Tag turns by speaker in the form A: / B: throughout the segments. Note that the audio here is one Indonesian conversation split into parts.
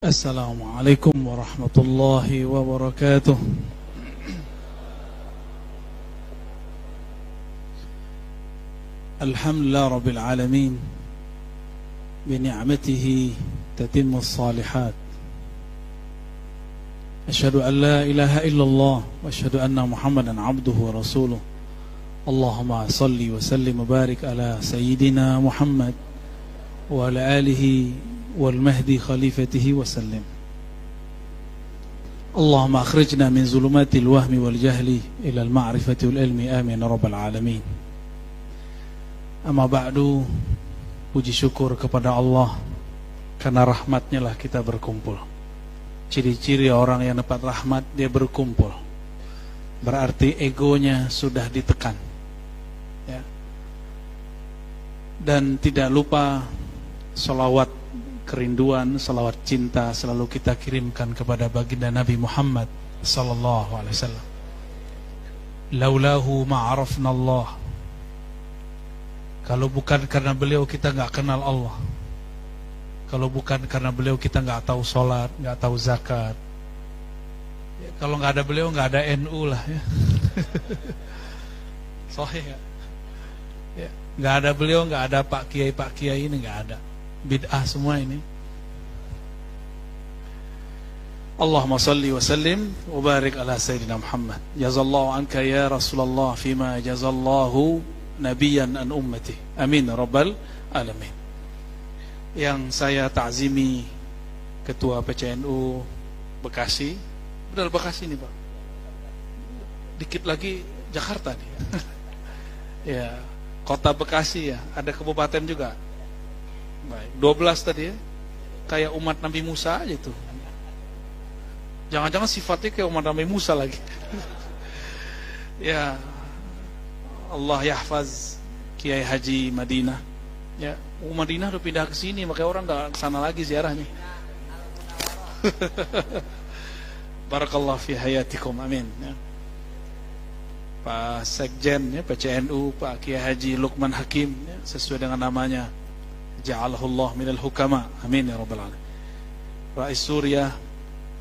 A: السلام عليكم ورحمة الله وبركاته. الحمد لله رب العالمين، بنعمته تتم الصالحات. أشهد أن لا إله إلا الله وأشهد أن محمدا عبده ورسوله. اللهم صل وسلم وبارك على سيدنا محمد وعلى آله والمهدي خليفته وسلم. اللهم أخرجنا من ظلمات الوهم والجهل إلى المعرفة والعلم، آمين رب العالمين. Amma ba'du, puji syukur kepada Allah, karena rahmatnya lah kita berkumpul. Ciri-ciri orang yang dapat rahmat, dia berkumpul, berarti egonya sudah ditekan ya. Dan tidak lupa salawat kerinduan, salawat cinta selalu kita kirimkan kepada baginda Nabi Muhammad sallallahu alaihi wasallam. Laulahu ma'arafna Allah. Kalau bukan karena beliau kita nggak kenal Allah. Kalau bukan karena beliau kita nggak tahu sholat, nggak tahu zakat ya. Kalau nggak ada beliau nggak ada NU lah ya. Sahih ya. Nggak ada beliau nggak ada Pak Kiai ini, nggak ada. Bid'ah semua ini. Allahumma salli wa sallim wa barik ala Sayyidina Muhammad. Jazallahu anka ya Rasulullah fima jazallahu nabiyan an ummati. Amin rabbal alamin. Yang saya ta'zimi Ketua PCNU Bekasi. Benar Bekasi nih Pak. Dikit lagi Jakarta nih. Ya, Kota Bekasi ya, ada kabupaten juga. Baik, 12 tadi ya. Kayak umat Nabi Musa aja tuh. Jangan-jangan sifatnya kayak umat Nabi Musa lagi. Ya, Allah yahfaz Kiai Haji Madinah. Ya, Madinah udah pindah ke sini, makanya orang enggak ke sana lagi ziarahnya. Barakallahu fi hayatikum, amin ya. Pak Sekjen ya, PCNU, Pak Kiai Haji Lukman Hakim ya, sesuai dengan namanya. Ja'alahullah minal hukama, amin ya rabbal alamin. Rais Surya,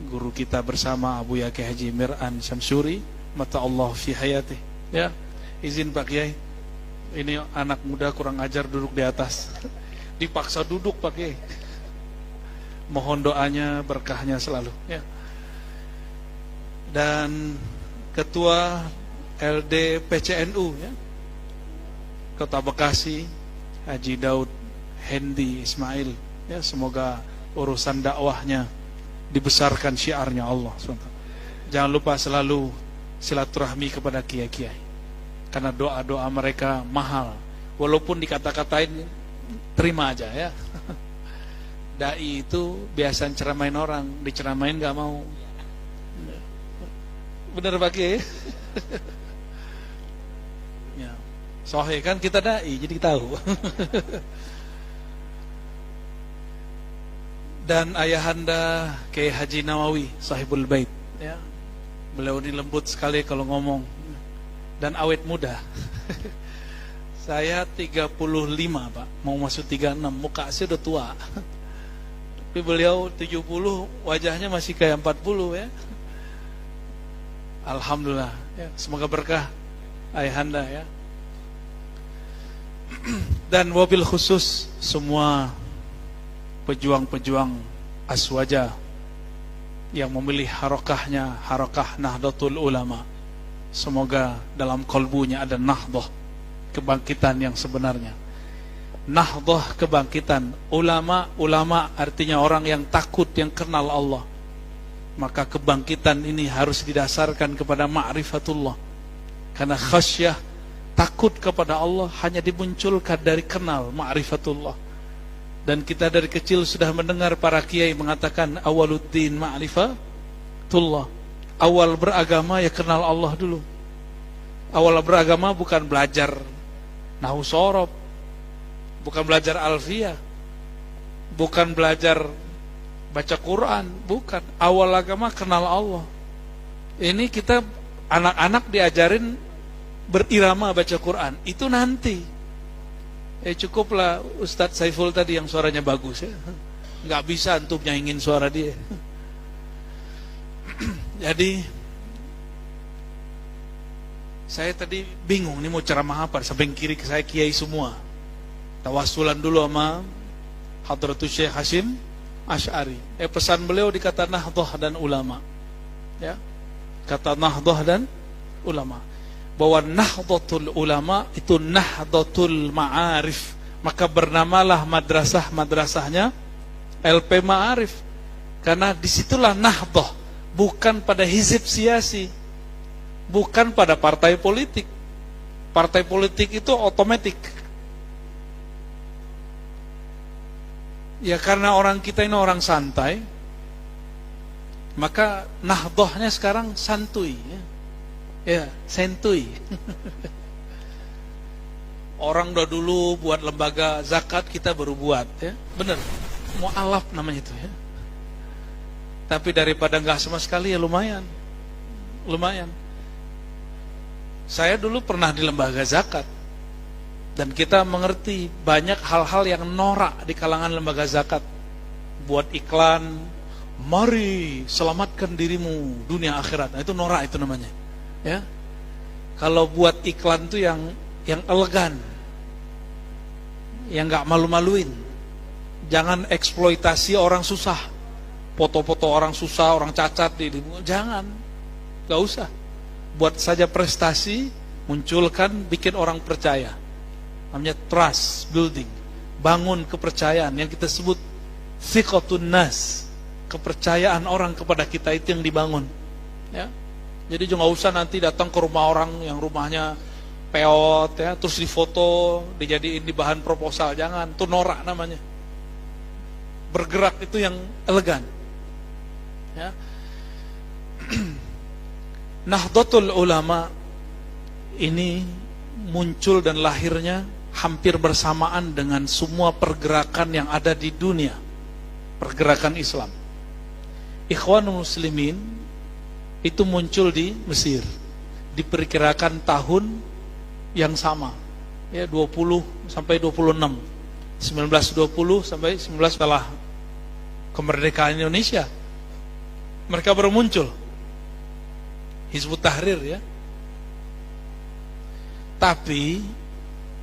A: guru kita bersama Abu Kiai Haji Mir'an Syamsuri, mata Allah fi hayatih ya. Izin Pak Kiai, ini anak muda kurang ajar duduk di atas. Dipaksa duduk Pak Kiai. Mohon doanya, berkahnya selalu ya. Dan Ketua LD PCNU ya, Kota Bekasi, Haji Daud Hendi Ismail ya, semoga urusan dakwahnya dibesarkan, syiarnya Allah SWT. Jangan lupa selalu silaturahmi kepada kiai-kiai, karena doa-doa mereka mahal. Walaupun dikata-katain, terima aja ya. Dai itu biasa ceramain orang, diceramain gak mau. Bener Pak Kiai? Ya. Sohe kan kita dai, jadi tahu. Dan ayahanda Kiai Haji Nawawi Sahibul Bait ya. Beliau ini lembut sekali kalau ngomong dan awet muda. Saya 35 Pak, mau masuk 36, muka saya udah tua. Tapi beliau 70, wajahnya masih kayak 40 ya. Alhamdulillah ya. Semoga berkah ayahanda ya. Dan wabil khusus semua pejuang-pejuang aswaja yang memilih harakahnya, harakah Nahdlatul Ulama. Semoga dalam kalbunya ada nahdah, kebangkitan yang sebenarnya. Nahdah, kebangkitan. Ulama artinya orang yang takut, yang kenal Allah. Maka kebangkitan ini harus didasarkan kepada ma'rifatullah. Karena khasyah, takut kepada Allah, hanya dimunculkan dari kenal ma'rifatullah. Dan kita dari kecil sudah mendengar para kiai mengatakan awaluddin ma'rifatullah. Awal beragama ya kenal Allah dulu. Awal beragama bukan belajar nahwu shorob, bukan belajar alfiyah, bukan belajar baca Quran, bukan. Awal agama kenal Allah. Ini kita anak-anak diajarin berirama baca Quran, itu nanti. Cukuplah Ustadz Saiful tadi yang suaranya bagus ya. nggak bisa antum nyaingin suara dia. Jadi saya tadi bingung nih mau ceramah apa, samping kiri ke saya kiai semua. Tawasulan dulu sama Hadratus Syekh Hashim Asy'ari. Pesan beliau di kata Nahdhah dan ulama. Ya. Kata Nahdhah dan ulama. Bahwa Nahdlatul Ulama itu Nahdlatul Ma'arif. Maka bernamalah madrasahnya LP Ma'arif. Karena disitulah Nahdhah, bukan pada hizib siasi, bukan pada partai politik. Partai politik itu otomatis. Ya karena orang kita ini orang santai, maka Nahdhahnya sekarang santuy, ya sentuy. Orang udah dulu buat lembaga zakat, kita baru buat, ya bener, mu'alaf namanya itu, ya. Tapi daripada nggak sama sekali ya lumayan. Saya dulu pernah di lembaga zakat, dan kita mengerti banyak hal-hal yang norak di kalangan lembaga zakat. Buat iklan, mari selamatkan dirimu dunia akhirat. Nah, itu norak itu namanya. Ya. Kalau buat iklan itu yang elegan, yang nggak malu-maluin. Jangan eksploitasi orang susah, foto-foto orang susah, orang cacat jangan, nggak usah. Buat saja prestasi, munculkan, bikin orang percaya. Namanya trust building, bangun kepercayaan yang kita sebut thiqatun nas, kepercayaan orang kepada kita itu yang dibangun. Ya. Jadi jangan usah nanti datang ke rumah orang yang rumahnya peot, ya, terus difoto, dijadiin di bahan proposal, jangan, itu norak namanya. Bergerak itu yang elegan. Ya. Nahdlatul Ulama ini muncul dan lahirnya hampir bersamaan dengan semua pergerakan yang ada di dunia, pergerakan Islam. Ikhwanul Muslimin itu muncul di Mesir, diperkirakan tahun yang sama, ya 20 sampai 26, 1920 sampai 19 setelah kemerdekaan Indonesia, mereka baru muncul, Hizbut Tahrir, ya. Tapi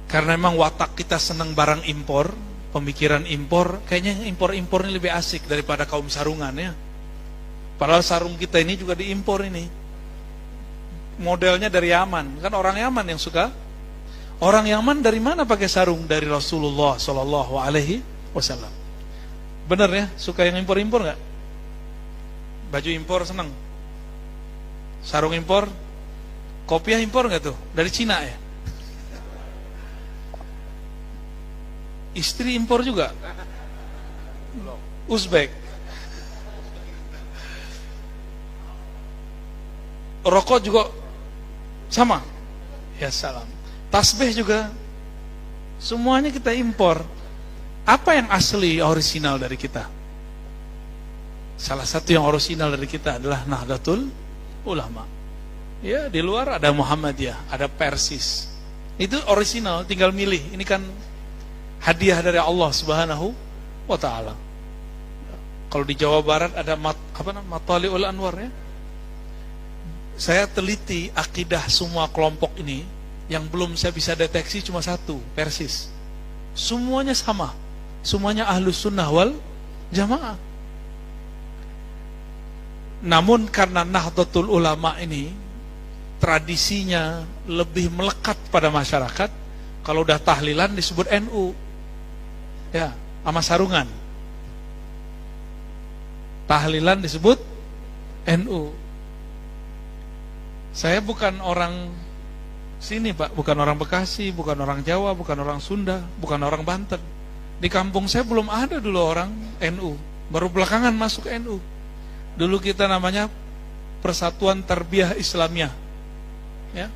A: karena memang watak kita senang barang impor, pemikiran impor, kayaknya impor-impor ini lebih asik daripada kaum sarungan, ya. Padahal sarung kita ini juga diimpor ini. Modelnya dari Yaman, kan orang Yaman yang suka. Orang Yaman dari mana pakai sarung? Dari Rasulullah Shallallahu Alaihi Wasallam. Bener ya, suka yang impor-impor nggak? Baju impor senang, sarung impor, kopiah impor nggak tuh? Dari Cina ya. Istri impor juga, Uzbek. Rokok juga sama, ya salam. Tasbih juga, semuanya kita impor. Apa yang asli, orisinal dari kita? Salah satu yang orisinal dari kita adalah Nahdlatul Ulama. Ya, di luar ada Muhammadiyah, ada Persis. Itu orisinal, tinggal milih. Ini kan hadiah dari Allah Subhanahu wa Ta'ala. Kalau di Jawa Barat ada Matali'ul Anwar, ya. Saya teliti akidah semua kelompok ini, yang belum saya bisa deteksi cuma satu, Persis. Semuanya sama, semuanya Ahlus Sunnah wal Jamaah. Namun karena Nahdlatul Ulama ini tradisinya lebih melekat pada masyarakat, kalau udah tahlilan disebut NU, ya, sama sarungan. Tahlilan disebut NU. Saya bukan orang sini, Pak, bukan orang Bekasi, bukan orang Jawa, bukan orang Sunda, bukan orang Banten. Di kampung saya belum ada dulu orang NU, baru belakangan masuk NU. Dulu kita namanya Persatuan Tarbiyah Islamiyah, ya.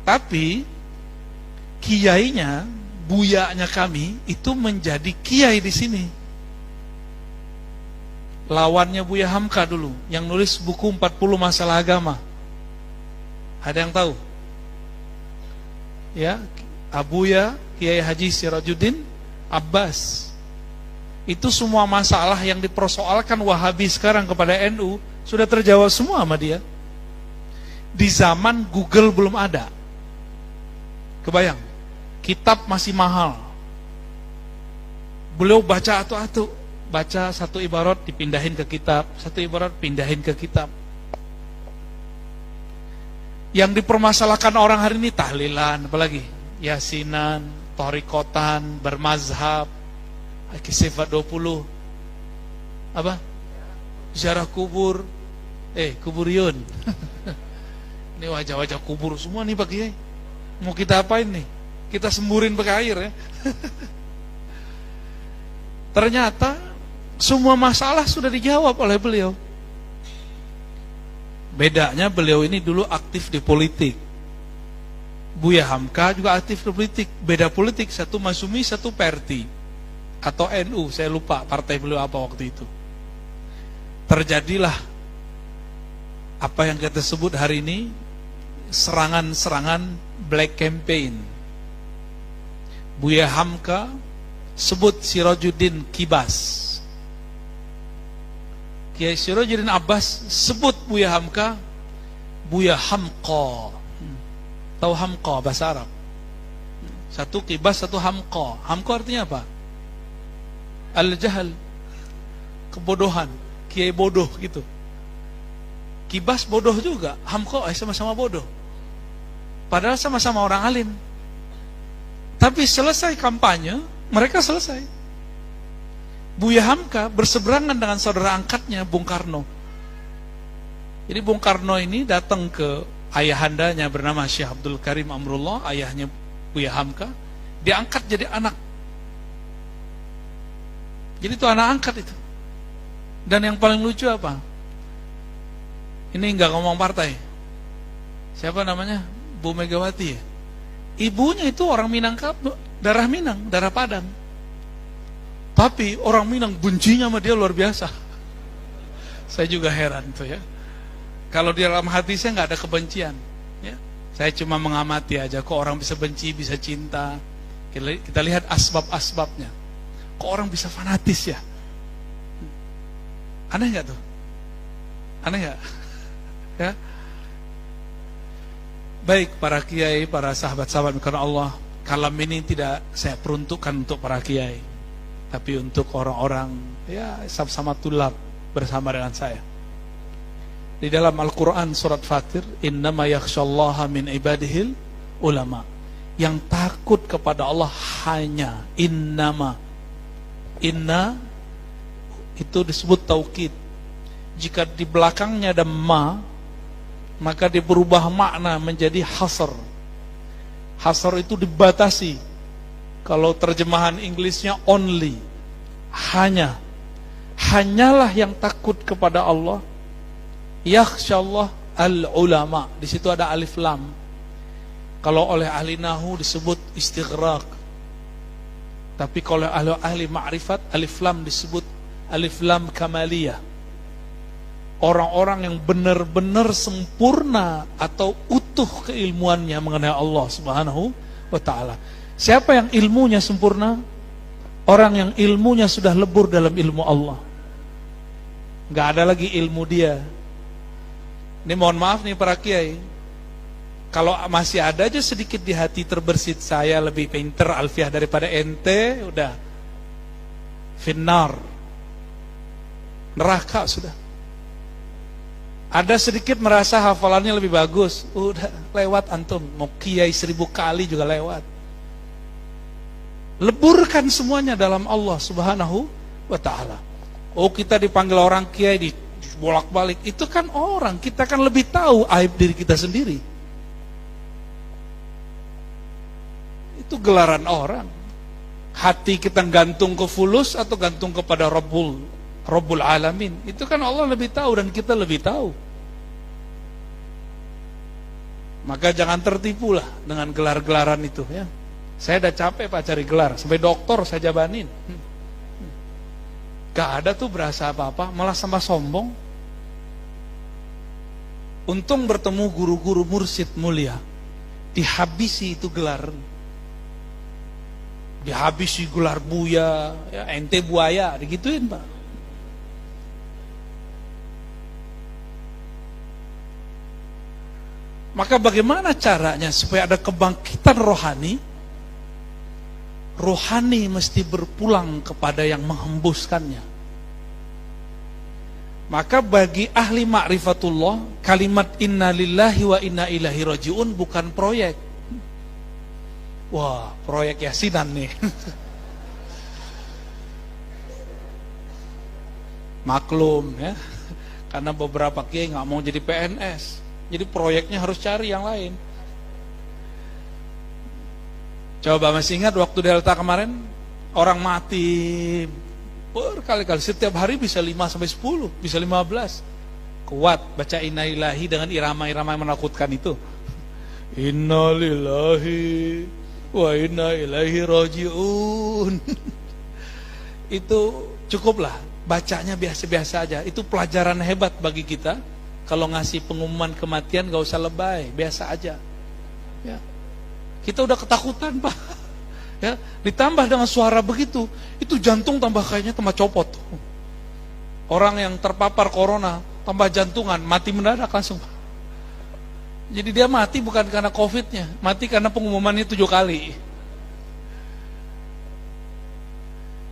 A: Tapi kiainya, buyanya kami itu menjadi kiai di sini. Lawannya Buya Hamka dulu, yang nulis buku 40 masalah agama. Ada yang tahu? Ya, Abuya Kiai Haji Sirajuddin Abbas. Itu semua masalah yang dipersoalkan Wahabi sekarang kepada NU sudah terjawab semua sama dia. Di zaman Google belum ada. Kebayang, kitab masih mahal. Beliau baca atu-atu, baca satu ibarat dipindahin ke kitab, satu ibarat pindahin ke kitab. Yang dipermasalahkan orang hari ini tahlilan, apalagi yasinan, torikotan, bermazhab, sifat 20, apa? Ziarah kubur, kuburiyun. Ini wajah-wajah kubur semua nih Pak Kiai. Mau kita apain nih? Kita semburin pakai air ya. Ternyata semua masalah sudah dijawab oleh beliau. Bedanya beliau ini dulu aktif di politik. Buya Hamka juga aktif di politik. Beda politik, satu Masumi, satu Perti atau NU, saya lupa partai beliau apa waktu itu. Terjadilah apa yang kita sebut hari ini serangan-serangan Black Campaign. Buya Hamka sebut Sirajuddin Kibas, Kiai Sirajuddin Abbas sebut Buya Hamka Buya Hamqa. Tahu Hamqa bahasa Arab? Satu Kibas, satu Hamqa. Hamqa artinya apa? Al-jahal, kebodohan, kiai bodoh gitu. Kibas bodoh juga, Hamqa sama-sama bodoh. Padahal sama-sama orang alim. Tapi selesai kampanye, mereka selesai. Buya Hamka berseberangan dengan saudara angkatnya Bung Karno. Jadi Bung Karno ini datang ke ayahandanya bernama Syekh Abdul Karim Amrullah, ayahnya Buya Hamka, diangkat jadi anak. Jadi itu anak angkat itu. Dan yang paling lucu apa? Ini enggak ngomong partai. Siapa namanya? Bu Megawati ya? Ibunya itu orang Minangkabau, darah Minang, darah Padang. Tapi orang Minang bencinya sama dia luar biasa. Saya juga heran tuh ya. Kalau di dalam hati saya nggak ada kebencian, ya. Saya cuma mengamati aja. Kok orang bisa benci, bisa cinta. Kita lihat asbab-asbabnya. Kok orang bisa fanatis ya? Aneh nggak tuh? Aneh nggak? Ya. Baik para kiai, para sahabat-sahabat karena Allah, kalam ini tidak saya peruntukkan untuk para kiai, tapi untuk orang-orang ya sama-sama tulab bersama dengan saya. Di dalam Al-Quran surat Fatir, innama yakhshallaha min ibadihil ulama. Yang takut kepada Allah hanya innama. Inna itu disebut taukid. Jika di belakangnya ada ma, maka dia berubah makna menjadi hasr. Hasr itu dibatasi. Kalau terjemahan Inggrisnya only, hanya. Hanyalah yang takut kepada Allah. Yakhsyallah al-ulama. Di situ ada alif lam. Kalau oleh ahli nahu disebut istighraq. Tapi kalau oleh ahli ma'rifat, alif lam disebut alif lam kamaliyah. Orang-orang yang benar-benar sempurna atau utuh keilmuannya mengenai Allah Subhanahu wa ta'ala. Siapa yang ilmunya sempurna? Orang yang ilmunya sudah lebur dalam ilmu Allah. Gak ada lagi ilmu dia. Ini mohon maaf nih para kiai, kalau masih ada aja sedikit di hati terbersit saya lebih pinter alfiah daripada ente, udah finnar, neraka sudah. Ada sedikit merasa hafalannya lebih bagus, udah lewat antum, mau kiai 1000 kali juga lewat. Leburkan semuanya dalam Allah Subhanahu wa ta'ala. Oh, kita dipanggil orang kiai, bolak-balik, itu kan orang, kita kan lebih tahu aib diri kita sendiri. Itu gelaran orang. Hati kita gantung ke fulus atau gantung kepada Rabbul Alamin, itu kan Allah lebih tahu dan kita lebih tahu. Maka jangan tertipulah dengan gelar-gelaran itu ya. Saya udah capek Pak cari gelar, sampai doktor saya jabanin. Gak ada tuh berasa apa-apa, malah sama sombong. Untung bertemu guru-guru mursyid mulia, dihabisi itu gelar. dihabisi gelar buya, ya, ente buaya, digituin Pak. Maka bagaimana caranya supaya ada kebangkitan rohani? Rohani mesti berpulang kepada yang menghembuskannya. Maka bagi ahli ma'rifatullah, kalimat inna lillahi wa inna ilaihi raji'un bukan proyek. Wah, proyek yasinan nih. Maklum ya, karena beberapa kiai nggak mau jadi PNS. Jadi proyeknya harus cari yang lain. Coba masih ingat waktu Delta kemarin, orang mati berkali-kali, setiap hari bisa 5-10, bisa 15. Kuat baca inna lillahi dengan irama-irama yang menakutkan itu. Inna lillahi wa inna ilaihi raji'un. Itu cukuplah, bacanya biasa-biasa aja. Itu pelajaran hebat bagi kita. Kalau ngasih pengumuman kematian gak usah lebay, biasa aja. Ya. Kita udah ketakutan Pak. Ya, ditambah dengan suara begitu, itu jantung tambah kayaknya tambah copot. Orang yang terpapar corona tambah jantungan, mati mendadak langsung. Jadi dia mati bukan karena COVID-nya, mati karena pengumumannya 7 kali.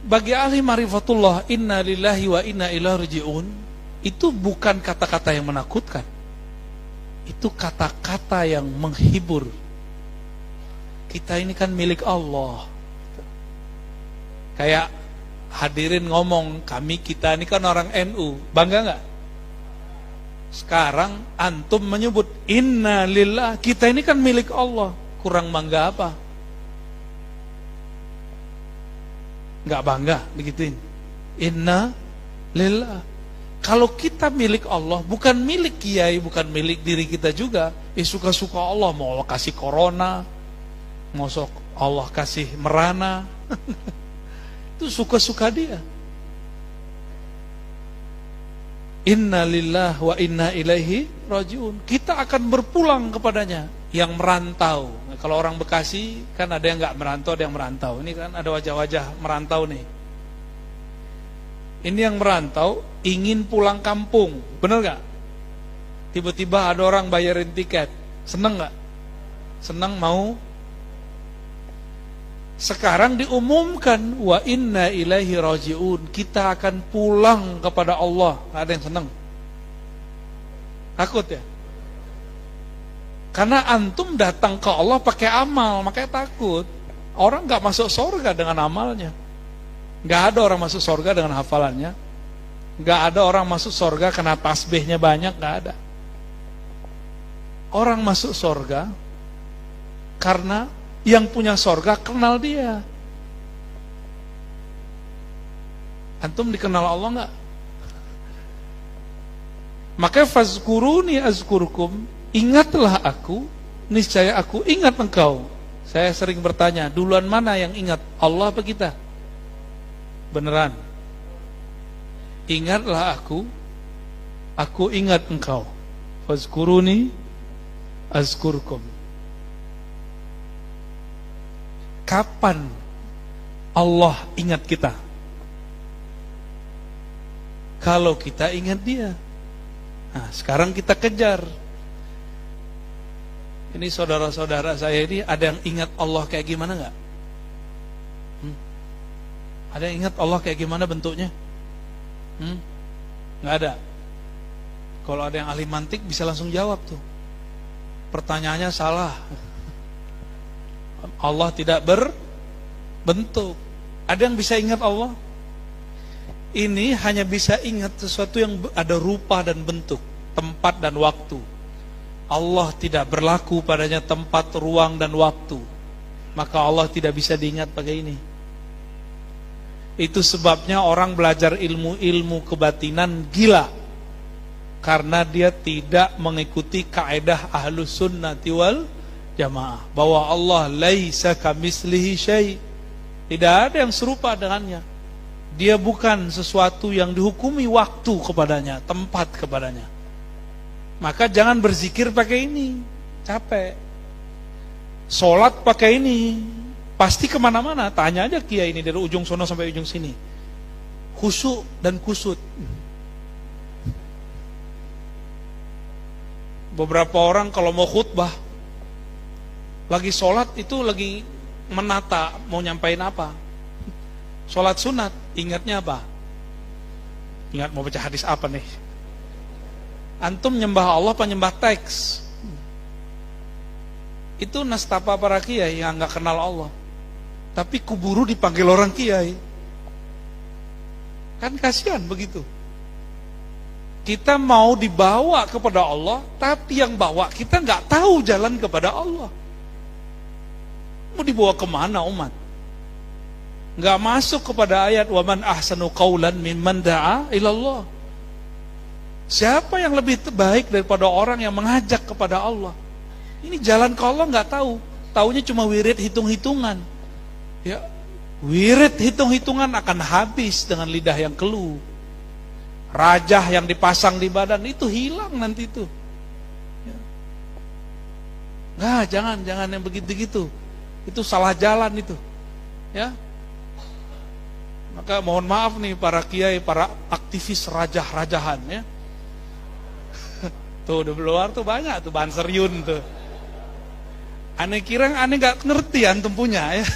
A: Bagi ahli marifatullah, inna lillahi wa inna ilaihi raji'un, itu bukan kata-kata yang menakutkan. Itu kata-kata yang menghibur. Kita ini kan milik Allah. Kayak hadirin ngomong, kita ini kan orang NU, bangga nggak? Sekarang antum menyebut inna lillah, kita ini kan milik Allah, kurang bangga apa? Nggak bangga digituin. Inna lillah. Kalau kita milik Allah, bukan milik kiai, bukan milik diri kita juga. Suka-suka Allah, mau Allah kasih corona, mau Allah kasih merana. Itu suka-suka dia. Inna lillah wa inna ilaihi raji'un. Kita akan berpulang kepadanya. Yang merantau. Kalau orang Bekasi, kan ada yang nggak merantau, ada yang merantau. Ini kan ada wajah-wajah merantau nih. Ini yang merantau ingin pulang kampung, bener gak? Tiba-tiba ada orang bayarin tiket, seneng gak? Seneng mau? Sekarang diumumkan wa inna ilaihi raji'un, kita akan pulang kepada Allah. Gak ada yang seneng? Takut ya? Karena antum datang ke Allah pakai amal, makanya takut. Orang gak masuk surga dengan amalnya. Gak ada orang masuk surga dengan hafalannya. Gak ada orang masuk surga karena tasbihnya banyak, gak ada. Orang masuk surga karena yang punya surga kenal dia. Antum dikenal Allah gak? Maka fazkuruni azkurkum, ingatlah aku, niscaya aku ingat engkau. Saya sering bertanya, duluan mana yang ingat, Allah apa kita? Beneran. Ingatlah aku ingat engkau. Fazkuruni azkurkum. Kapan Allah ingat kita? Kalau kita ingat dia. Nah, sekarang kita kejar. Ini saudara-saudara saya ini ada yang ingat Allah kayak gimana enggak? Ada yang ingat Allah kayak gimana bentuknya? Nggak ada. Kalau ada yang ahli mantik bisa langsung jawab tuh. Pertanyaannya salah. Allah tidak berbentuk. Ada yang bisa ingat Allah? Ini hanya bisa ingat sesuatu yang ada rupa dan bentuk, tempat dan waktu. Allah tidak berlaku padanya tempat, ruang dan waktu. Maka Allah tidak bisa diingat pakai ini. Itu sebabnya orang belajar ilmu-ilmu kebatinan gila, karena dia tidak mengikuti kaidah ahlus sunnati wal jamaah, bahwa Allah laisa kamislihi syai', tidak ada yang serupa dengannya. Dia bukan sesuatu yang dihukumi waktu kepadanya, tempat kepadanya. Maka jangan berzikir pakai ini, capek. Sholat pakai ini, Pasti kemana-mana, tanya aja kiai ini dari ujung sono sampai ujung sini. Khusyuk dan kusut. Beberapa orang kalau mau khutbah, lagi sholat itu lagi menata, mau nyampain apa. Sholat sunat, ingatnya apa? Ingat mau baca hadis apa nih? Antum nyembah Allah apa nyembah teks? Itu nastapa para kiai yang nggak kenal Allah. Tapi kuburu dipanggil orang kiai. Kan kasihan begitu. Kita mau dibawa kepada Allah, tapi yang bawa kita nggak tahu jalan kepada Allah. Mau dibawa kemana umat? Nggak masuk kepada ayat waman ahsanu qaulan mimman da'a ilallah. Siapa yang lebih baik daripada orang yang mengajak kepada Allah? Ini jalan ke Allah nggak tahu. Taunya cuma wirid hitung-hitungan. Ya, wirid hitung-hitungan akan habis dengan lidah yang keluh. Rajah yang dipasang di badan itu hilang nanti itu. Ya. Nah, jangan yang begitu-gitu. Itu salah jalan itu. Ya. Maka mohon maaf nih para kiai, para aktivis rajah-rajahan ya. Tuh di luar tuh banyak tuh Banser Yun tuh. Aneh kira aneh gak ngerti antum punya ya.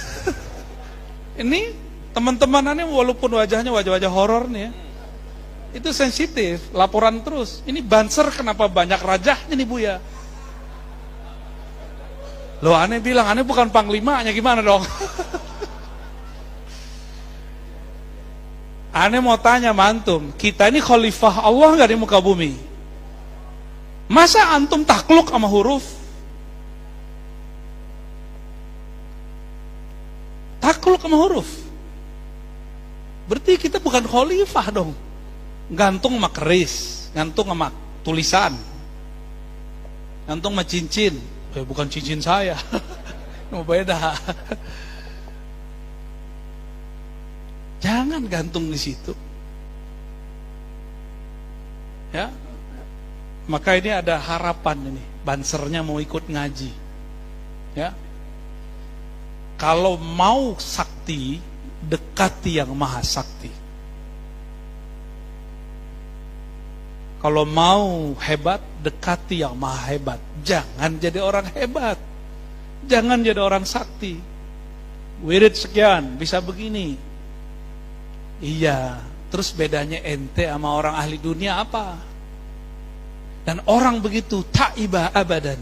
A: Ini teman-teman aneh walaupun wajahnya wajah-wajah horor nih ya. Itu sensitif, laporan terus. Ini Banser kenapa banyak rajahnya nih Buya? Loh aneh bilang aneh bukan panglimanya, gimana dong? Aneh mau tanya sama antum, kita ini khalifah Allah gak di muka bumi? Masa antum takluk sama huruf? Takluk sama huruf. Berarti kita bukan khalifah dong. Gantung sama keris, gantung sama tulisan, gantung sama cincin. Bukan cincin saya. Mau beda. Jangan gantung di situ. Ya. Maka ini ada harapan ini. Bansernya mau ikut ngaji. Ya. Kalau mau sakti, dekati yang maha sakti. Kalau mau hebat, dekati yang maha hebat. Jangan jadi orang hebat. Jangan jadi orang sakti. Wirid sekian, bisa begini. Iya, terus bedanya ente sama orang ahli dunia apa? Dan orang begitu, ta'iba abadan.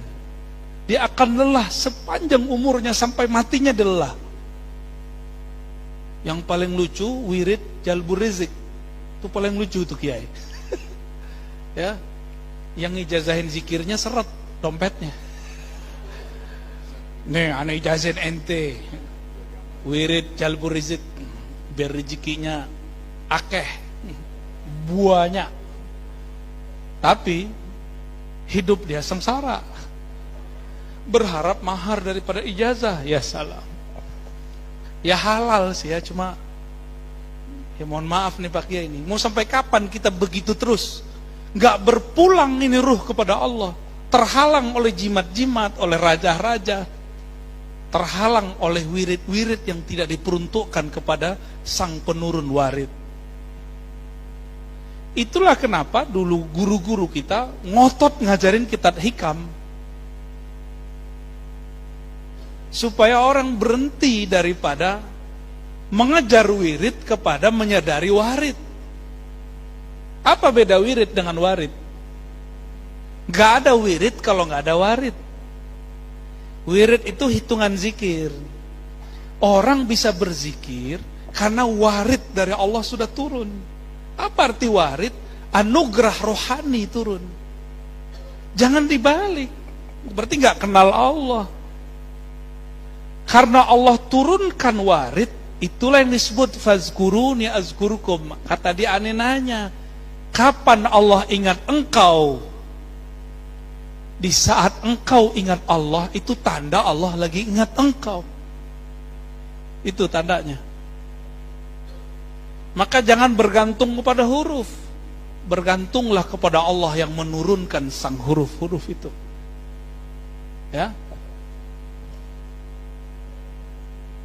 A: Dia akan lelah sepanjang umurnya sampai matinya dia lelah. Yang paling lucu, wirid jalbur rizik. Itu paling lucu tuh kiai. Ya, yang ijazahin zikirnya seret dompetnya. Nih, aneh ijazahin ente wirid jalbur rizik biar rezekinya akeh buahnya. Tapi hidup dia sengsara. Berharap mahar daripada ijazah, ya salam. Ya halal sih ya, cuma ya mohon maaf nih Pak Kiai ini. Mau sampai kapan kita begitu terus? Gak berpulang ini ruh kepada Allah, terhalang oleh jimat-jimat, oleh raja-raja, terhalang oleh wirid-wirid yang tidak diperuntukkan kepada sang penurun warid. Itulah kenapa dulu guru-guru kita ngotot ngajarin kitab hikam, supaya orang berhenti daripada mengejar wirid kepada menyadari warid. Apa beda wirid dengan warid? Gak ada wirid kalau gak ada warid. Wirid itu hitungan zikir. Orang bisa berzikir karena warid dari Allah sudah turun. Apa arti warid? Anugerah rohani turun. Jangan dibalik. Berarti gak kenal Allah. Karena Allah turunkan warid, itulah yang disebut fazkuruni azkurukum. Kata dia, aneh nanya, kapan Allah ingat engkau? Di saat engkau ingat Allah, itu tanda Allah lagi ingat engkau. Itu tandanya. Maka jangan bergantung kepada huruf. Bergantunglah kepada Allah yang menurunkan sang huruf-huruf itu. Ya.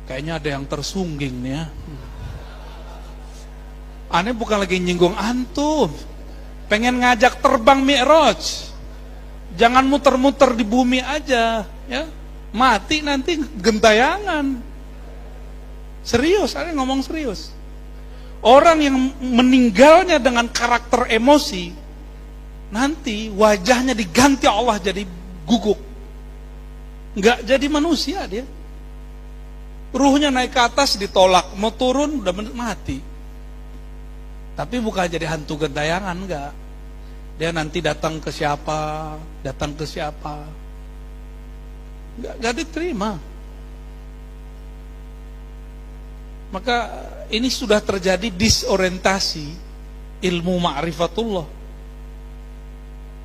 A: Kayaknya ada yang tersungging nih ya. Aneh bukan lagi nyinggung antum, pengen ngajak terbang Mi'raj. Jangan muter-muter di bumi aja, ya. Mati nanti gentayangan. Serius, aneh ngomong serius. Orang yang meninggalnya dengan karakter emosi, nanti wajahnya diganti Allah jadi guguk. Nggak jadi manusia dia. Ruhnya naik ke atas ditolak, mau turun udah mati. Tapi bukan jadi hantu gentayangan, enggak. Dia nanti datang ke siapa, enggak diterima. Maka ini sudah terjadi disorientasi ilmu ma'rifatullah.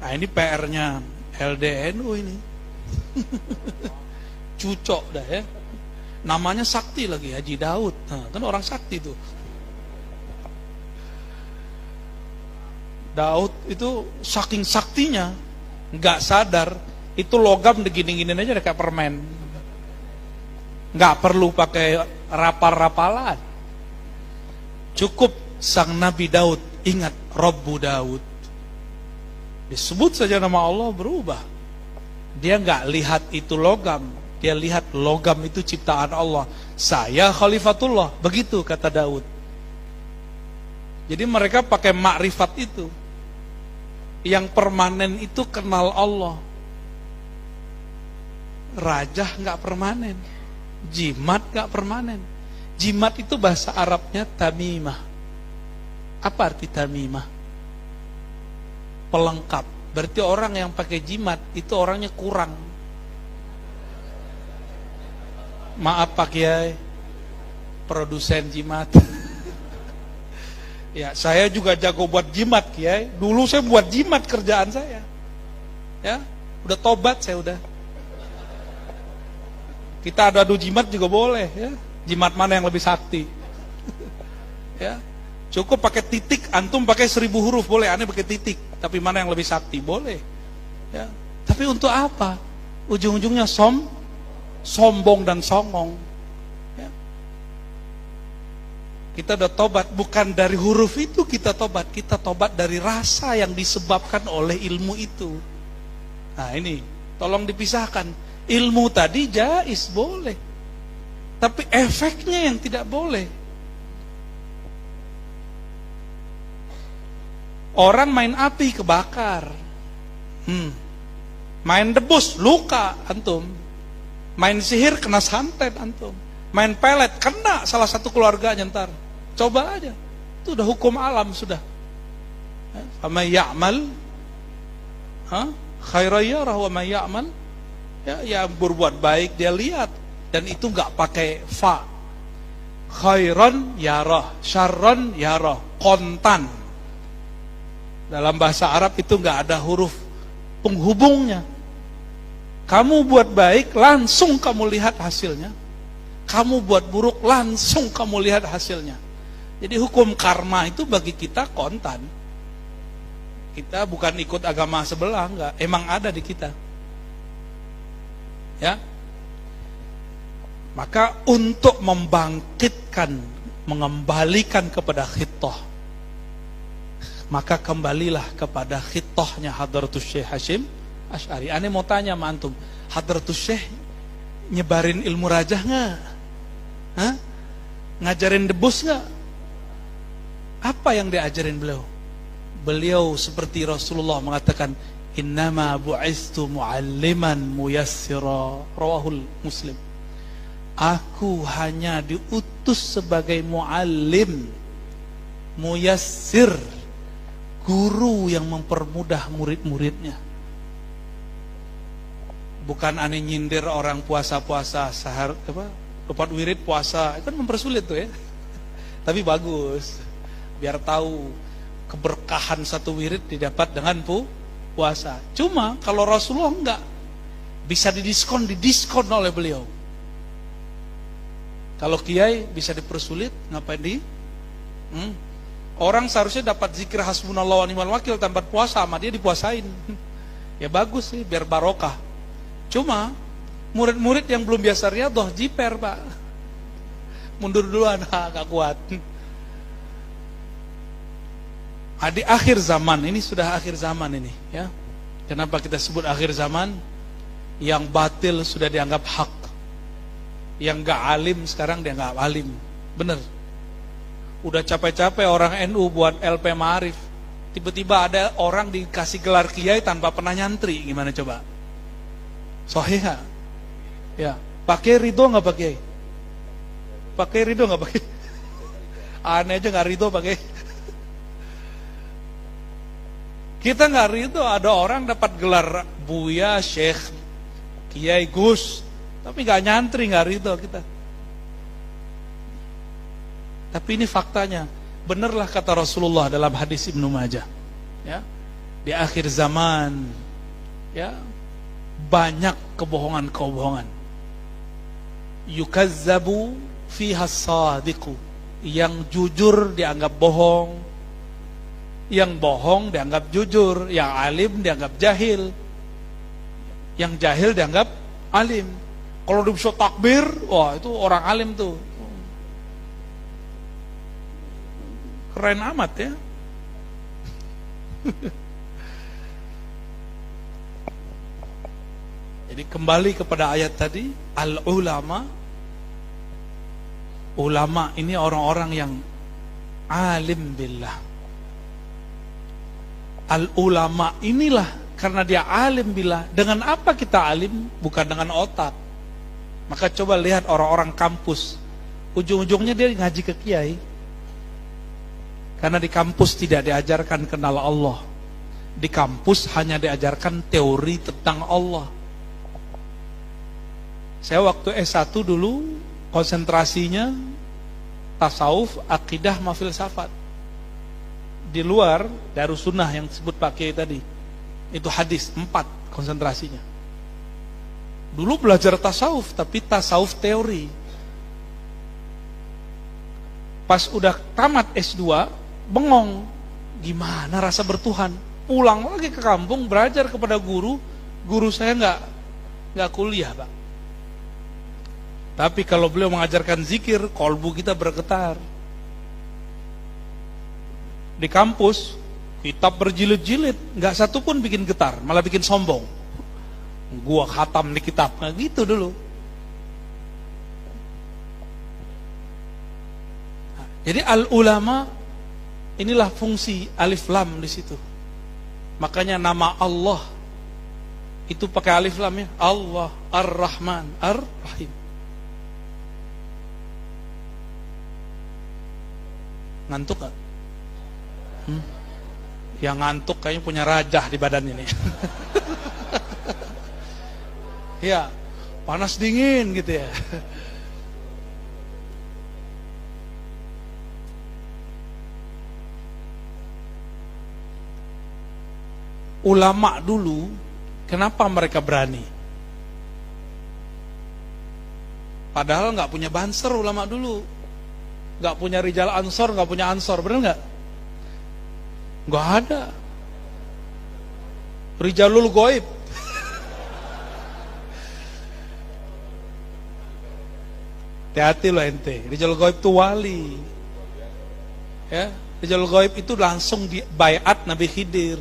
A: Nah ini PR-nya LDNU ini. Cucok dah ya. Namanya sakti lagi, Haji Daud. Nah, kan orang sakti tuh. Daud itu saking saktinya, nggak sadar itu logam digini-giniin aja kayak permen. Nggak perlu pakai rapal-rapalan. Cukup sang Nabi Daud ingat Rabbu Daud. Disebut saja nama Allah berubah. Dia nggak lihat itu logam, dia lihat logam itu ciptaan Allah. Saya Khalifatullah, begitu kata Daud. Jadi mereka pakai makrifat itu. Yang permanen itu kenal Allah. Rajah nggak permanen, jimat nggak permanen. Jimat itu bahasa Arabnya tamimah. Apa arti tamimah? Pelengkap. Berarti orang yang pakai jimat itu orangnya kurang. Maaf Pak Kiai, produsen jimat. Ya, saya juga jago buat jimat, Kiai. Dulu saya buat jimat kerjaan saya. Ya, udah tobat saya udah. Kita adu jimat juga boleh, ya. Jimat mana yang lebih sakti? Ya. Cukup pakai titik, antum pakai 1000 huruf boleh, aneh pakai titik. Tapi mana yang lebih sakti? Boleh. Ya. Tapi untuk apa? Ujung-ujungnya sombong dan songong. Kita udah tobat, bukan dari huruf itu kita tobat dari rasa yang disebabkan oleh ilmu itu. Nah ini, tolong dipisahkan. Ilmu tadi jais, boleh. Tapi efeknya yang tidak boleh. Orang main api kebakar. Main debus, luka antum. Main sihir kena santet antum. Main pelet, kena salah satu keluarganya ntar. Coba aja. Itu udah hukum alam sudah. Faman ya'mal khairan yarah wa man ya'mal, ya berbuat baik dia lihat, dan itu enggak pakai fa. Khairan yarah, syarran yarah, kontan. Dalam bahasa Arab itu enggak ada huruf penghubungnya. Kamu buat baik, langsung kamu lihat hasilnya. Kamu buat buruk, langsung kamu lihat hasilnya. Jadi hukum karma itu bagi kita kontan. Kita bukan ikut agama sebelah, enggak. Emang ada di kita. Ya. Maka untuk membangkitkan, mengembalikan kepada khitah, maka kembalilah kepada khitahnya Hadratus Syekh Hashim Asy'ari. Aneh mau tanya sama antum, Hadratus Syekh nyebarin ilmu rajah enggak? Hah? Ngajarin debus enggak? Apa yang diajarin beliau? Beliau seperti Rasulullah mengatakan, innama bu'istu mu'alliman muyassira, rawahul Muslim. Aku hanya diutus sebagai muallim, muyassir, guru yang mempermudah murid-muridnya. Bukan aneh nyindir orang puasa-puasa sehar lepas wirid puasa, itu kan mempersulit tuh ya. Tapi bagus, biar tahu keberkahan satu wirid didapat dengan puasa. Cuma kalau Rasulullah enggak, bisa didiskon oleh beliau. Kalau kiai bisa dipersulit, ngapain di? Orang seharusnya dapat zikir hasbunallah wa ni'mal wakil tanpa puasa, sama dia dipuasain. Ya bagus sih, biar barokah. Cuma murid-murid yang belum biasa riyadhah jiper, Pak. mundur duluan, gak kuat. Di akhir zaman, ini sudah akhir zaman ini ya. Kenapa kita sebut akhir zaman? Yang batil sudah dianggap hak, yang gak alim sekarang dianggap alim. Bener. Udah capek-capek orang NU buat LP Ma'arif, tiba-tiba ada orang dikasih gelar kiai tanpa pernah nyantri. Gimana coba? Sahih gak? Ya, pakai ridho gak pakai? Pakai ridho gak pakai? Aneh aja gak ridho pakai. Kita nggak ridho ada orang dapat gelar Buya, Syekh, Kiai, Gus, tapi nggak nyantri, nggak ridho kita. Tapi ini faktanya, benerlah kata Rasulullah dalam hadis Ibnu Majah, ya, di akhir zaman, ya, banyak kebohongan-kebohongan. Yukazzabu fiha as-sadiqu, yang jujur dianggap bohong, yang bohong dianggap jujur, yang alim dianggap jahil, yang jahil dianggap alim. Kalau dia bisa takbir, wah itu orang alim tuh, keren amat ya. Jadi kembali kepada ayat tadi, al-ulama, ulama ini orang-orang yang alim billah. Al-ulama inilah, karena dia alim billah. Dengan apa kita alim? Bukan dengan otak. Maka coba lihat orang-orang kampus, ujung-ujungnya dia ngaji ke kiai, karena di kampus tidak diajarkan kenal Allah. Di kampus hanya diajarkan teori tentang Allah. Saya waktu S1 dulu konsentrasinya tasawuf, akidah, mafilsafat. Di luar Darus Sunnah yang disebut Pak Kiai tadi, itu hadis 4 konsentrasinya. Dulu belajar tasawuf, tapi tasawuf teori. Pas udah tamat S2, bengong, gimana rasa bertuhan. Pulang lagi ke kampung, belajar kepada guru saya nggak kuliah, Pak. Tapi kalau beliau mengajarkan zikir, kolbu kita bergetar. Di kampus, kitab berjilid-jilid, nggak satu pun bikin getar, malah bikin sombong. Gua khatam di kitab, nah gitu dulu. Jadi al-ulama, inilah fungsi alif lam di situ. Makanya nama Allah itu pakai alif lam ya, Allah, Ar-Rahman, Ar-Rahim. Ngantuk gak? Yang ngantuk kayaknya punya rajah di badan ini. Ya, panas dingin gitu ya. Ulama dulu, kenapa mereka berani? Padahal nggak punya banser ulama dulu, nggak punya rijal ansor, nggak punya ansor, bener nggak? Nggak ada. Rijalul Ghaib. Hati-hati loh ente. Rijalul Ghaib itu wali. Ya, Rijalul Ghaib itu langsung di baiat Nabi Khidir.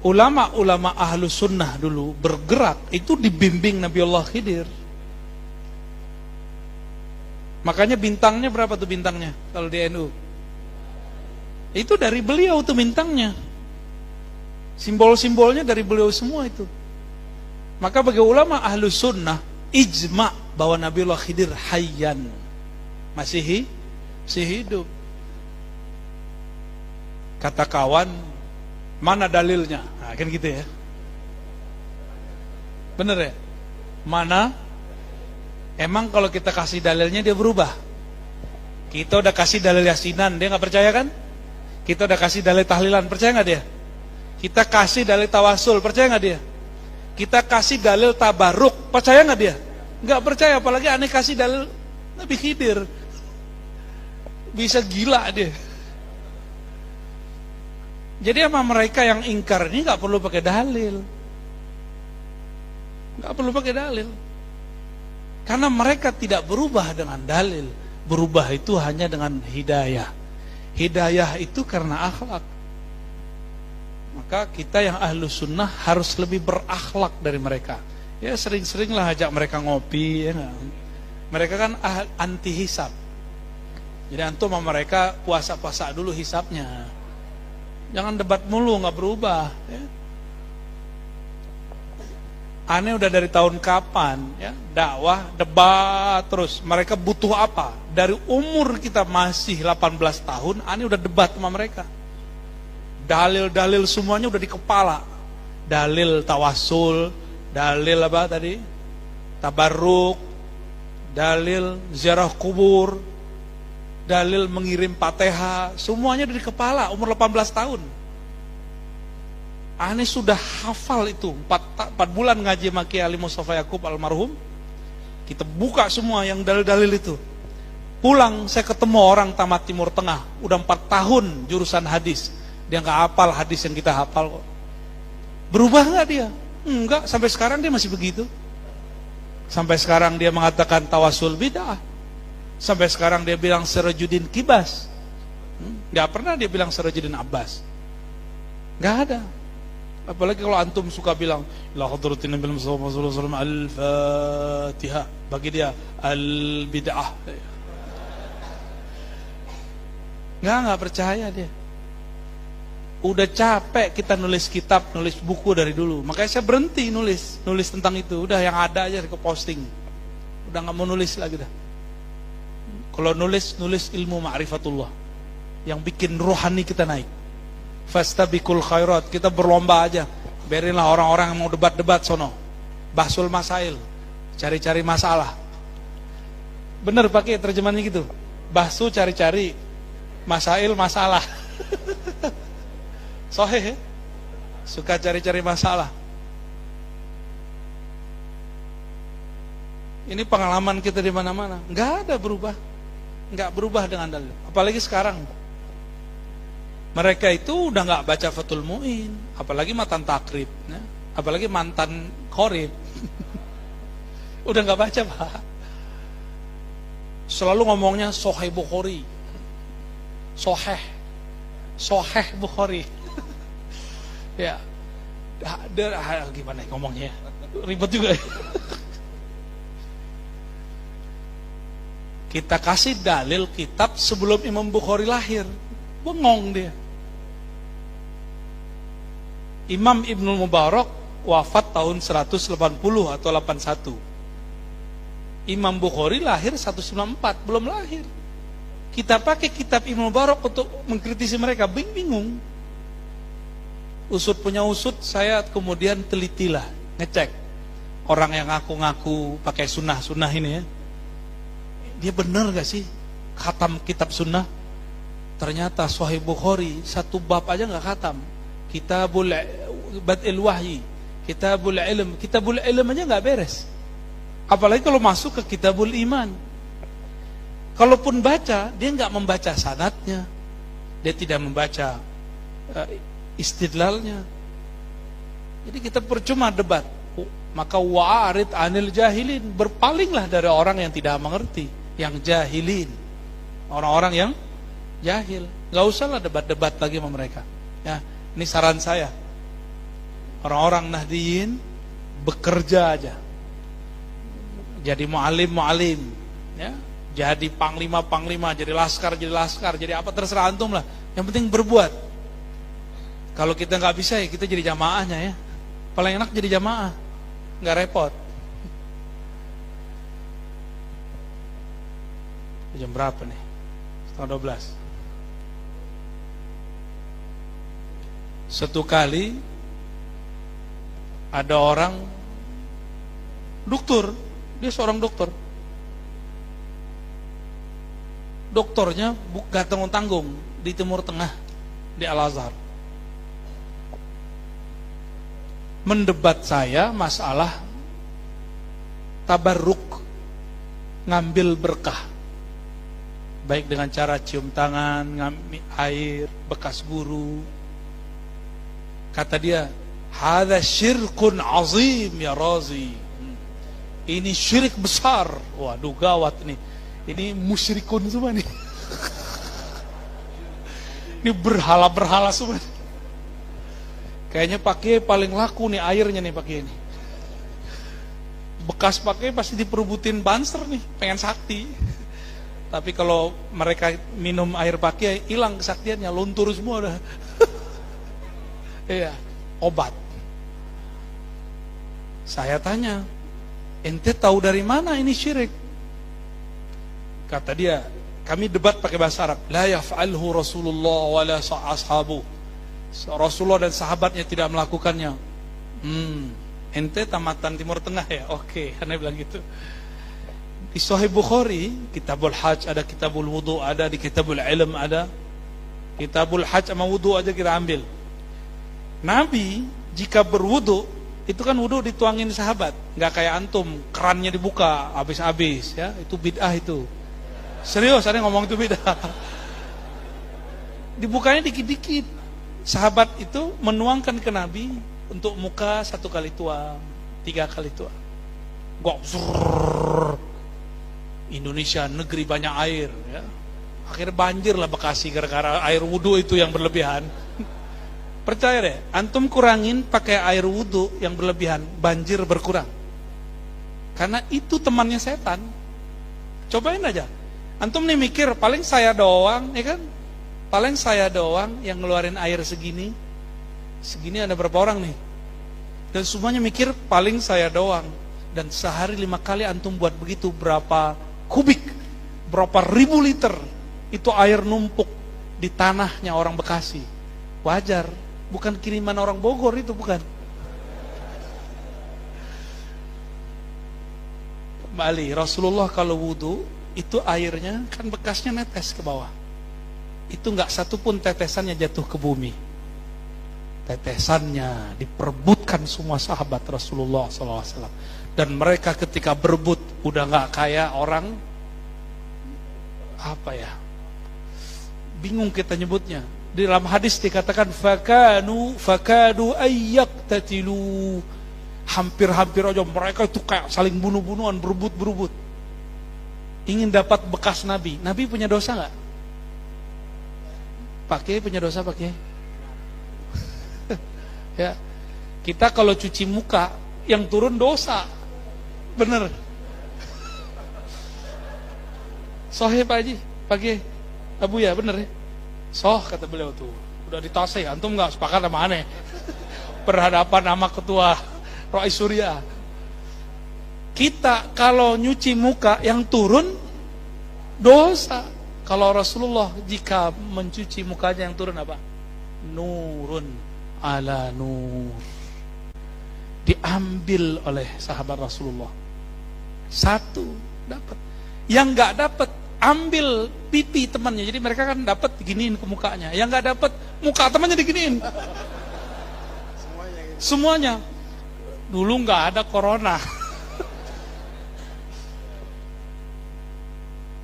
A: Ulama-ulama ahlu sunnah dulu bergerak itu dibimbing Nabi Allah Khidir. Makanya bintangnya berapa tuh bintangnya kalau di NU? Itu dari beliau tuh bintangnya. Simbol-simbolnya dari beliau semua itu. Maka bagi ulama ahlu sunnah, ijma' bahwa Nabi Allah Khidir hayyan, masih hidup. Kata kawan, mana dalilnya? Nah, kan gitu ya. Bener ya? Mana? Emang kalau kita kasih dalilnya dia berubah? Kita udah kasih dalil yasinan, dia gak percaya kan? Kita udah kasih dalil tahlilan, percaya gak dia? Kita kasih dalil tawasul, percaya gak dia? Kita kasih dalil tabaruk, percaya gak dia? Gak percaya, apalagi aneh kasih dalil Nabi Khidir. Bisa gila dia. Jadi sama mereka yang ingkar ini gak perlu pakai dalil. Gak perlu pakai dalil. Karena mereka tidak berubah dengan dalil. Berubah itu hanya dengan hidayah. Hidayah itu karena akhlak. Maka kita yang ahlu sunnah harus lebih berakhlak dari mereka. Ya sering-seringlah ajak mereka ngopi ya. Mereka kan anti hisab. Jadi antum sama mereka puasa-puasa dulu hisabnya. Jangan debat mulu, nggak berubah ya. Aneh udah dari tahun kapan ya, dakwah, debat terus. Mereka butuh apa? Dari umur kita masih 18 tahun, aneh udah debat sama mereka. Dalil-dalil semuanya udah di kepala. Dalil tawasul, dalil apa tadi? Tabarruk, dalil ziarah kubur, dalil mengirim Fatihah, semuanya udah di kepala umur 18 tahun. Aneh sudah hafal itu 4 bulan ngaji sama Kiai Ali Mustafa Yakub almarhum. Kita buka semua yang dalil-dalil itu. Pulang saya ketemu orang tamat Timur Tengah, udah 4 tahun jurusan hadis. Dia nggak hafal hadis yang kita hafal kok. Berubah nggak dia? Enggak, sampai sekarang dia masih begitu. Sampai sekarang dia mengatakan tawasul bid'ah. Sampai sekarang dia bilang Sirajuddin Kibas. Nggak pernah dia bilang Sirajuddin Abbas. Nggak ada. Apalagi kalau antum suka bilang la hadratin Nabi Muhammad sallallahu alaihi wasallam al-Fatihah, bagi dia al-bid'ah. Nggak percaya dia. Udah capek kita nulis kitab, nulis buku dari dulu. Makanya saya berhenti nulis tentang itu. Udah yang ada aja ke posting. Udah nggak mau nulis lagi dah. Kalau nulis ilmu ma'rifatullah yang bikin rohani kita naik. Fastabiqul khairat, kita berlomba aja. Biarinlah orang-orang yang mau debat-debat sono. Bahsul masail, cari-cari masalah. Bener pakai terjemahannya gitu. Bahsu cari-cari, masail masalah. Sahih ya? Suka cari-cari masalah. Ini pengalaman kita di mana-mana. Enggak ada berubah. Enggak berubah dengan dalil. Apalagi sekarang. Mereka itu udah nggak baca Fathul Mu'in, apalagi mantan takrib, ya? Apalagi mantan korib, udah nggak baca Pak. Selalu ngomongnya Sahih Bukhari, Sahih Bukhari, ya, gimana ngomongnya? Ribet juga. Kita kasih dalil kitab sebelum Imam Bukhari lahir. Bengong dia. Imam Ibnul Mubarak wafat tahun 180 atau 81. Imam Bukhari lahir 194, belum lahir. Kita pakai kitab Ibnul Mubarak untuk mengkritisi mereka, bingung. Usut punya usut, saya kemudian telitilah, ngecek. Orang yang ngaku-ngaku pakai sunnah ini ya. Dia benar gak sih khatam kitab sunnah? Ternyata Sahih Bukhari satu bab aja nggak khatam. Kitabul Bad'il Wahyi, Kitabul Ilm aja nggak beres. Apalagi kalau masuk ke Kitabul Iman. Kalaupun baca, dia nggak membaca sanadnya, dia tidak membaca istidlalnya. Jadi kita percuma debat. Maka wa'arid anil jahilin, berpalinglah dari orang yang tidak mengerti, yang jahilin, orang-orang yang jahil. Gak usahlah debat-debat lagi sama mereka ya. Ini saran saya, orang-orang Nahdiyin bekerja aja, jadi mu'alim ya, jadi panglima, jadi laskar, jadi apa terserah antum lah. Yang penting berbuat. Kalau kita gak bisa ya kita jadi jamaahnya ya. Paling enak jadi jamaah, gak repot. Jam berapa nih? 11:30. Satu kali ada orang dokter, dia seorang dokter. Dokternya gak tanggung-tanggung di Timur Tengah, di Al-Azhar. Mendebat saya masalah tabarruk, ngambil berkah. Baik dengan cara cium tangan, ngambil air, bekas guru. Kata dia, hadza syirkun azim ya Razi. Ini syirik besar. Waduh, gawat nih. Ini musyrikun semua nih. Ini berhala-berhala semua. Kayaknya pakai paling laku nih airnya nih pakai ini. Bekas pakai pasti diperebutin banser nih, pengen sakti. Tapi kalau mereka minum air pakai hilang kesaktiannya, luntur semua dah. Iya, obat. Saya tanya, ente tahu dari mana ini syirik? Kata dia, kami debat pakai bahasa Arab. La yaf'alhu Rasulullah wa la ashabu. Rasulullah dan sahabatnya tidak melakukannya. Ente tamatan Timur Tengah ya? Oke, karena bilang gitu. Di Sahih Bukhari, Kitabul Hajj ada, Kitabul Wudu ada, di Kitabul Ilm ada. Kitabul Hajj sama wudu aja kita ambil. Nabi jika berwudu, itu kan wudu dituangin sahabat, nggak kayak antum, kerannya dibuka habis-habis ya, itu bid'ah itu. Serius, ada yang ngomong itu bid'ah. Dibukanya dikit-dikit. Sahabat itu menuangkan ke Nabi untuk muka 1 kali tuang, 3 kali tuang. Indonesia negeri banyak air ya. Akhirnya banjir lah Bekasi gara-gara air wudu itu yang berlebihan. Percaya deh, antum kurangin pakai air wudu yang berlebihan, banjir berkurang. Karena itu temannya setan. Cobain aja. Antum nih mikir, paling saya doang, ya kan? Paling saya doang yang ngeluarin air segini. Segini ada berapa orang nih? Dan semuanya mikir, paling saya doang. Dan sehari 5 kali antum buat begitu, berapa kubik, berapa ribu liter itu air numpuk di tanahnya orang Bekasi. Wajar, bukan kiriman orang Bogor itu, bukan. Bali, Rasulullah kalau wudu itu airnya kan bekasnya netes ke bawah. Itu enggak satu pun tetesannya jatuh ke bumi. Tetesannya diperebutkan semua sahabat Rasulullah SAW. Dan mereka ketika berebut udah enggak kayak orang apa ya? Bingung kita nyebutnya. Di dalam hadis dikatakan fakadu ayyaqtatilu. Hampir-hampir aja mereka itu kayak saling bunuh-bunuhan, berebut-berebut. Ingin dapat bekas Nabi. Nabi punya dosa nggak? Pakai punya dosa pakai. Ya, kita kalau cuci muka yang turun dosa, bener. Sohe Pak Haji, pakai Abu ya bener ya. Soh kata beliau tuh, udah ditasih. Antum nggak sepakat sama aneh. Berhadapan sama ketua Rais Surya. Kita kalau nyuci muka yang turun dosa. Kalau Rasulullah jika mencuci mukanya yang turun apa? Nurun ala nur. Diambil oleh sahabat Rasulullah. 1 dapat. Yang nggak dapat ambil pipi temannya. Jadi mereka kan dapat diginiin ke mukanya. Yang nggak dapat muka temannya diginiin. Semuanya. Dulu nggak ada corona.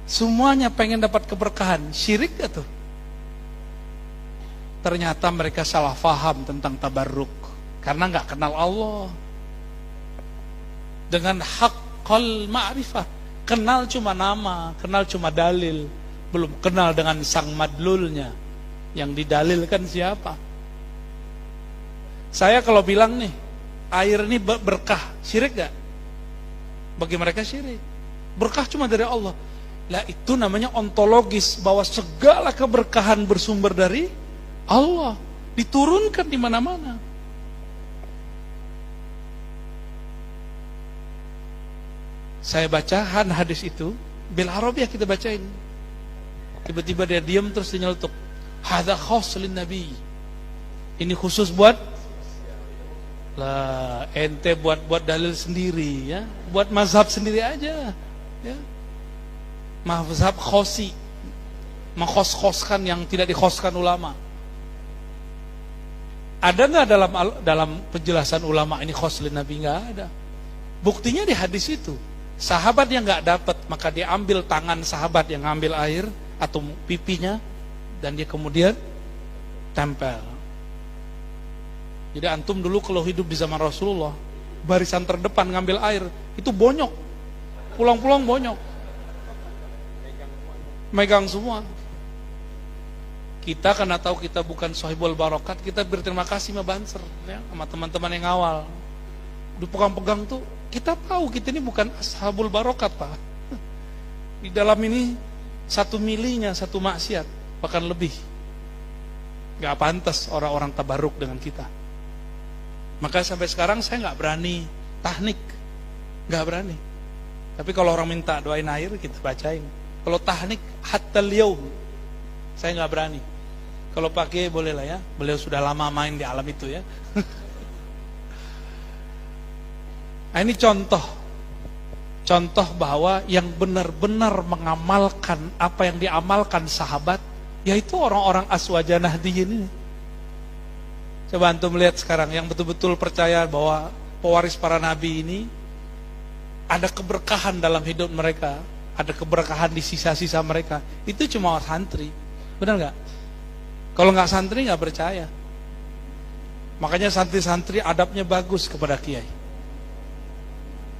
A: Semuanya pengen dapat keberkahan. Syirik gak tuh? Ternyata mereka salah faham tentang tabarruk. Karena gak kenal Allah. Dengan haqqal ma'rifah. Kenal cuma nama, kenal cuma dalil. Belum kenal dengan sang madlulnya. Yang didalilkan siapa? Saya kalau bilang nih, air ini berkah, syirik gak? Bagi mereka syirik. Berkah cuma dari Allah. Lah itu namanya ontologis, bahwa segala keberkahan bersumber dari Allah, diturunkan di mana-mana. Saya bacakan hadis itu bil Arabiah, kita bacain. Tiba-tiba dia diam terus dia nyeletuk, hadza khass lin nabi. Ini khusus buat lah, ente buat dalil sendiri ya, buat mazhab sendiri aja ya. Mazhab khosi, menghos-hoskan yang tidak dikhoskan ulama. Ada nggak dalam penjelasan ulama ini khos lin nabi? Nggak ada. Buktinya di hadis itu, sahabat yang nggak dapat maka diambil tangan sahabat yang ngambil air atau pipinya dan dia kemudian tempel. Jadi antum dulu kalau hidup di zaman Rasulullah barisan terdepan ngambil air, itu bonyok. Pulang-pulang bonyok. Megang semua. Kita karena tahu kita bukan sahibul barokat, kita berterima kasih sama Banser, ya, sama teman-teman yang awal. Dipegang-pegang tuh, kita tahu kita ini bukan ashabul barokat, Pak. Di dalam ini 1 milinya 1 maksiat, bahkan lebih. Gak pantas orang-orang tabaruk dengan kita. Maka sampai sekarang saya gak berani tahnik, gak berani. Tapi kalau orang minta doain air, kita bacain. Kalau tahnik hatta liyaum, saya gak berani. Kalau pakai boleh lah ya, beliau sudah lama main di alam itu ya. Nah, ini contoh bahwa yang benar-benar mengamalkan apa yang diamalkan sahabat, yaitu orang-orang aswaja nahdiyin ini. Coba antum melihat sekarang yang betul-betul percaya bahwa pewaris para nabi ini ada keberkahan dalam hidup mereka, ada keberkahan di sisa-sisa mereka. Itu cuma santri, benar nggak? Kalau nggak santri nggak percaya. Makanya santri-santri adabnya bagus kepada kiai.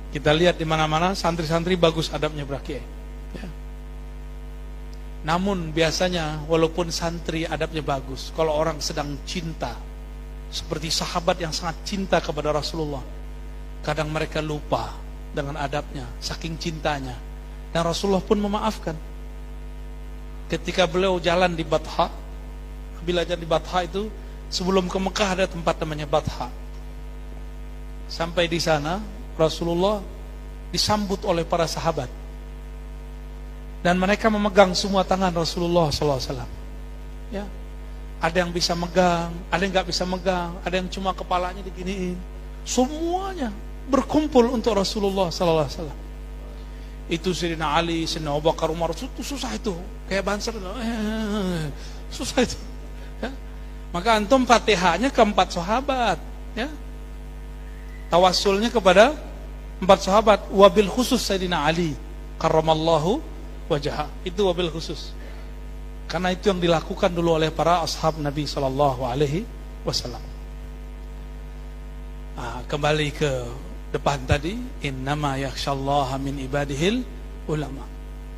A: Kita lihat di mana-mana santri-santri bagus adabnya kepada kiai. Ya. Namun biasanya walaupun santri adabnya bagus, kalau orang sedang cinta, seperti sahabat yang sangat cinta kepada Rasulullah, kadang mereka lupa dengan adabnya, saking cintanya. Dan Rasulullah pun memaafkan. Ketika beliau jalan di Batha, bila jalan di Batha itu, sebelum ke Mekah ada tempat namanya Batha. Sampai di sana, Rasulullah disambut oleh para sahabat. Dan mereka memegang semua tangan Rasulullah SAW. Ya. Ada yang bisa megang, ada yang nggak bisa megang, ada yang cuma kepalanya diginiin. Semuanya berkumpul untuk Rasulullah SAW. Itu Sayyidina Ali, Sayyidina Abu Bakar, Umar, itu susah itu. Kayak Banser, susah itu. Ya. Maka antum Fatihahnya ke 4 sahabat. Ya. Tawassulnya kepada 4 sahabat. Wabil khusus Sayyidina Ali, karramallahu wajah. Itu wabil khusus. Karena itu yang dilakukan dulu oleh para ashab Nabi SAW. Nah, kembali ke depan tadi, innama yakhsyallaha min ibadihil ulama.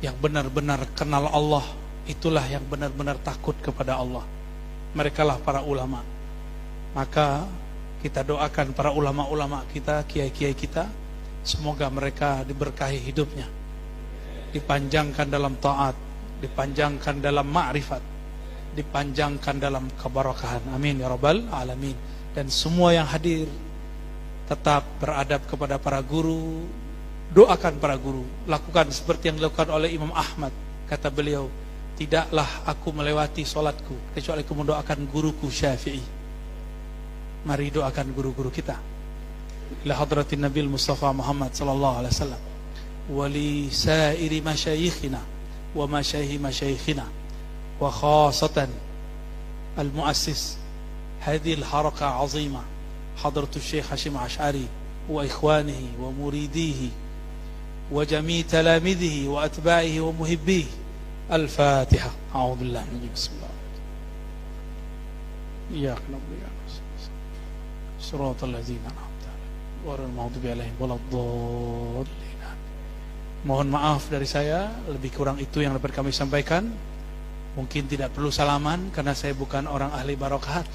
A: Yang benar-benar kenal Allah, itulah yang benar-benar takut kepada Allah. Merekalah para ulama. Maka kita doakan para ulama-ulama kita, kiai-kiai kita, semoga mereka diberkahi hidupnya, dipanjangkan dalam taat, dipanjangkan dalam ma'rifat, dipanjangkan dalam keberkahan. Amin ya rabbal alamin. Dan semua yang hadir tetap beradab kepada para guru, doakan para guru, lakukan seperti yang dilakukan oleh Imam Ahmad. Kata beliau, tidaklah aku melewati solatku kecuali aku mendoakan guruku Syafi'i. Mari doakan guru-guru kita. Ila hadratin Nabil Mustafa Muhammad sallallahu alaihi wasallam, wa li sairi masyayikhina wa masyayikhi masyayikhina, wa khasatan al-muassis hadhihi al-haraka 'azima hadratu Syekh Hashim Ash'ari wa ikhwanihi wa muridihi wa jami' talamidhihi wa atba'ihi wa muhibbihi. Al-Fatiha. A'udzu billahi minash shaitanir rajim. Iyyak na'budu wa iyyak nasta'in. Shiratal ladzina an'amta 'alaihim ghairil maghdubi 'alaihim waladdallin. Mohon maaf dari saya, lebih kurang itu yang dapat kami sampaikan. Mungkin tidak perlu salaman karena saya bukan orang ahli barokat.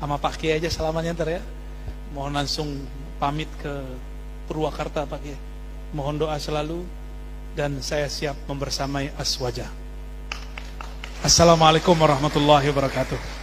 A: Sama Pak Kiai aja salamannya ntar ya. Mohon langsung pamit ke Purwakarta Pak Kiai. Mohon doa selalu dan saya siap membersamai aswaja. Assalamualaikum warahmatullahi wabarakatuh.